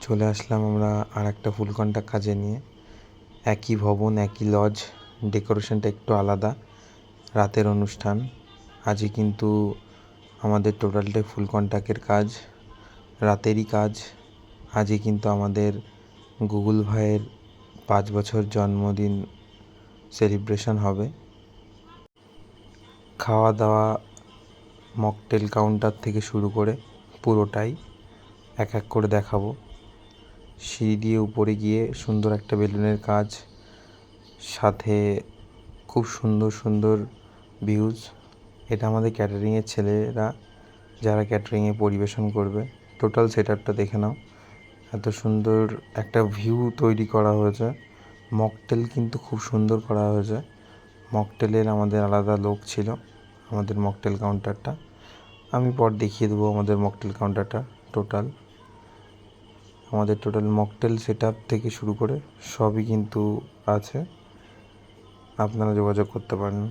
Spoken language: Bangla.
চলে আসলাম আমরা আর একটা ফুল কন্ট্রাক্ট কাজে নিয়ে। একই ভবন, একই লজ, ডেকোরেশনটা একটু আলাদা। রাতের অনুষ্ঠান। আজই কিন্তু আমাদের টোটালটাই ফুল কন্ট্রাক্টের কাজ, রাতেরই কাজ। আজই কিন্তু আমাদের গুগল ভাইয়ের 5 বছর জন্মদিন সেলিব্রেশন হবে। খাওয়া দাওয়া, মকটেল কাউন্টার থেকে শুরু করে পুরোটাই এক এক করে দেখাবো। সিঁড়ি দিয়ে উপরে গিয়ে সুন্দর একটা বেলুনের কাজ, সাথে খুব সুন্দর সুন্দর ভিউজ। এটা আমাদের ক্যাটারিংয়ের ছেলেরা, যারা ক্যাটারিংয়ে পরিবেশন করবে। টোটাল সেট আপটা দেখে নাও, এত সুন্দর একটা ভিউ তৈরি করা হয়েছে। মকটেল কিন্তু খুব সুন্দর করা হয়েছে। মকটেলের আমাদের আলাদা লোক ছিল, আমাদের মকটেল কাউন্টারটা আমি পর দেখিয়ে দেবো। আমাদের মকটেল কাউন্টারটা টোটাল মকটেল সেট আপ থেকে শুরু করে সবই কিন্তু আছে, আপনারা যোগাযোগ করতে পারেন।